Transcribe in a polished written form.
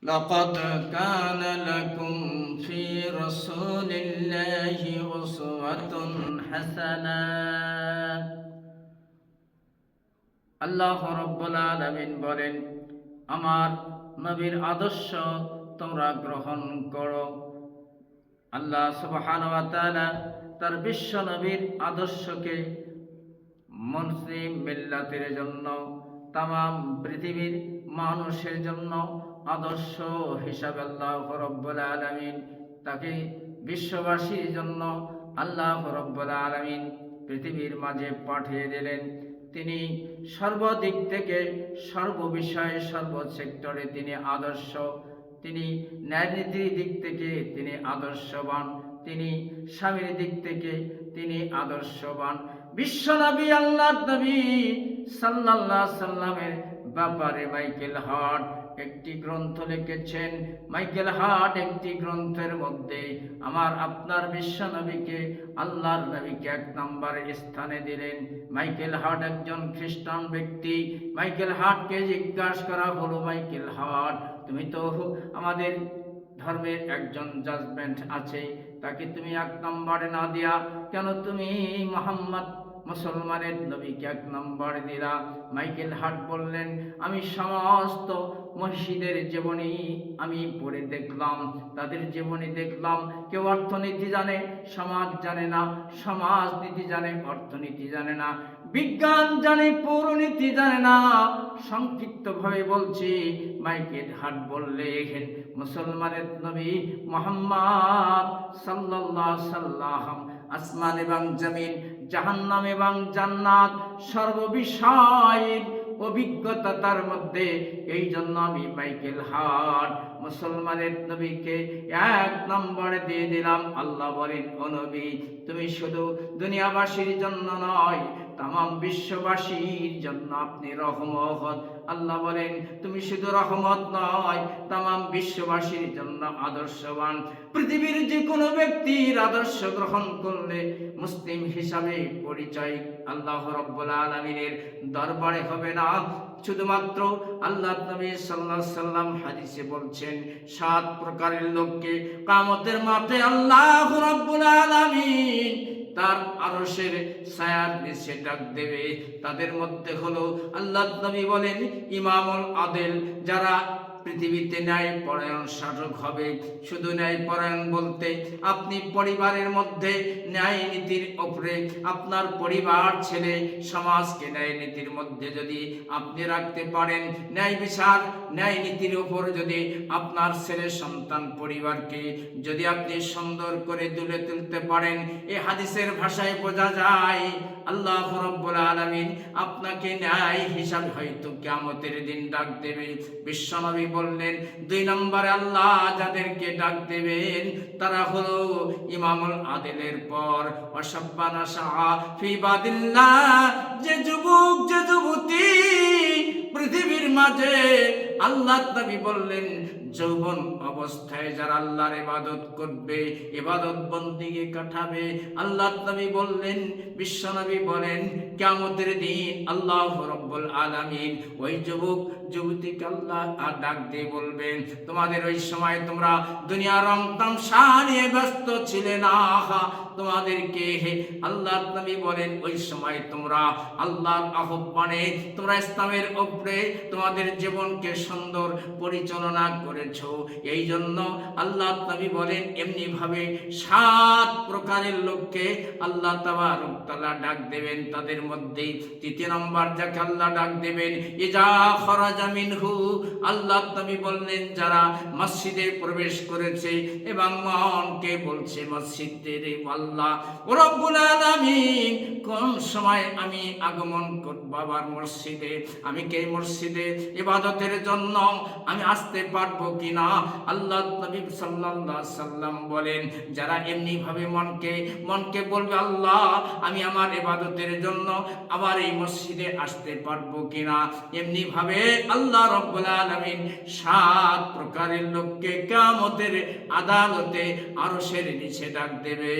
لقد كان لكم في رسول الله أسوة حسنة আল্লাহ রাব্বুল আলামিন বলেন, আমার নবীর আদর্শ তোমরা গ্রহণ করো। আল্লাহ সুবহানাহু ওয়া তাআলা তার বিশ্ব নবীর আদর্শকে মুসলিম মিল্লাতের জন্য, তামাম পৃথিবীর মানুষের জন্য আদর্শ হিসাবে আল্লাহ রাব্বুল আলামিন তাকে বিশ্ববাসীর জন্য আল্লাহ রাব্বুল আলামিন পৃথিবীর মাঝে পাঠিয়ে দিলেন। তিনি সর্বদিক থেকে, সর্ববিষয়ে, সর্বসেক্টরে তিনি আদর্শ। তিনি ন্যায়নীতির দিক থেকে তিনি আদর্শবান, তিনি স্বামীর দিক থেকে তিনি আদর্শবান। বিশ্বনবী আল্লাহর নবী সাল্লাল্লাহু সাল্লামের ব্যাপারে মাইকেল হার্ট একটি গ্রন্থ লিখেছেন। মাইকেল হার্ট একটি গ্রন্থের মধ্যে আমার আপনার বিশ্বনবীকে, আল্লাহর নবীকে 1 নম্বরের স্থানে দিলেন। মাইকেল হার্ট একজন খ্রিস্টান ব্যক্তি। মাইকেল হার্টকে জিজ্ঞাসা করা হলো, মাইকেল হার্ট, তুমি তো আমাদের ধর্মের একজন জাজমেন্ট আছে, তাকে তুমি 1 নম্বরে না দিয়া কেন তুমি মুহাম্মদ মুসলমানের নবীকে 1 নম্বরে দিলা? মাইকেল হার্ট বললেন, আমি সমস্ত মসজিদের জীবনী আমি পড়ে দেখলাম, তাদের জীবনী দেখলাম। কেউ অর্থনীতি জানে, সমাজ জানে না, সমাজনীতি জানে, অর্থনীতি জানে না, বিজ্ঞান জানে, পৌরনীতি জানে না। সংক্ষিপ্তভাবে বলছি, মাইকেল হার্ট বললেন, মুসলমানের নবী মুহাম্মদ সাল্লাল্লাহু সাল্লাম আসমান এবং জমিন, জাহান্নাম এবং জান্নাত সর্ববিষয়ের অভিজ্ঞতা তার মধ্যে। এই জন্য আমি মাইকেল হার্ট মুসলমানের নবীকে 1 নম্বরে দিয়ে দিলাম। আল্লাহ বলেন, ও নবী, তুমি শুধু দুনিয়াবাসীর জন্য নয়, তামাম বিশ্ববাসীর জন্য আপনি রহমত। আল্লাহ বলেন, তুমি শুধু রহমত নয়, তামাম বিশ্ববাসীর জন্য আদর্শবান। পৃথিবীর যে কোনো ব্যক্তির আদর্শ গ্রহণ করলে মুসলিম হিসাবে পরিচয় আল্লাহ রাব্বুল আলামিনের দরবারে হবে না। শুধুমাত্র আল্লাহ নবী সাল্লাল্লাহু আলাইহি সাল্লাম হাদিসে বলছেন, 7 প্রকারের লোককে কিয়ামতের মাঠে আল্লাহ রাব্বুল আলামিন তার আরশের ছায়ার নিচে ডাক দেবে। তাদের মধ্যে হলো, আল্লাহ নবী বলেন, ইমামুল আদিল, যারা পৃথিবীতে ন্যায় পরায়ণ শাসক হবে। শুধু ন্যায় পরায়ণ বলতে আপনি পরিবারের মধ্যে ন্যায় নীতির উপরে আপনার পরিবার, ছেলে সমাজকে ন্যায় নীতির মধ্যে যদি আপনি রাখতে পারেন, ন্যায় বিচার, ন্যায় নীতির উপর যদি আপনার ছেলে সন্তান পরিবারকে যদি আপনি সুন্দর করে তুলে তুলতে পারেন, এই হাদিসের ভাষায় বোঝা যায় আল্লাহ রাব্বুল আলামিন আপনাকে ন্যায় হিসাব হয়তো কিয়ামতের দিন ডাক দেবে। বিশ্বনবী বললেন, 2 নম্বরে আল্লাহ যাদেরকে ডাক দেবেন তারা হলো ইমামুল আদিলের পর ওয়াশাব্বানা শাআ ফি বাদিল্লাহ, যে যুবক, যে যুবতী পৃথিবীর মাঝে আল্লাহ নবী বললেন যৌবন অবস্থায় যারা আল্লাহর ইবাদত করবে, ইবাদত বন্দেগী কাটাবে, আল্লাহ নবী বললেন, বিশ্বনবী বলেন, কিয়ামতের দিন আল্লাহ রাব্বুল আলামিন ওই যুবক যুবতীকে আল্লাহ ডাক দিয়ে বলবেন, তোমাদের ওই সময় তোমরা দুনিয়ার রং তামসা নিয়ে ব্যস্ত ছিলে না, তোমাদেরকে আল্লাহ নবী বলেন ওই সময় তোমরা আল্লাহর আহ্বানে, তোমরা ইসলামের উপরে তোমাদের জীবনকে সুন্দর পরিচালনা করেছো। এই জন্য আল্লাহ নবী বলেন, এমনি ভাবে 7 প্রকারের লোককে আল্লাহ তাবারক তাআলা ডাক দেবেন। তাদের মধ্যে 3 নম্বর যাকে আল্লাহ ডাক দেবেন, ইজা খরাজা মিনহু, আল্লাহ নবী বললেন যারা মসজিদে প্রবেশ করেছে এবং মনকে বলছে মসজিদের আল্লাহ রব্বুল আলামিন কোন সময় আমি আগমন করব আবার মসজিদে, আমি কে মসজিদে ইবাদতের জন্য আমি আসতে পারবো কিনা। আল্লাহ নবী সাল্লাল্লাহু আলাইহি সাল্লাম বলেন, যারা এমনি ভাবে মনকে বলবে, আল্লাহ আমি আমার ইবাদতের জন্য আবার এই মসজিদে আসতে পারবো কিনা, এমনি ভাবে আল্লাহ রাব্বুল আলামিন 7 প্রকারের লোককে কিয়ামতের আদালতে আরশের নিচে ডাক দেবে।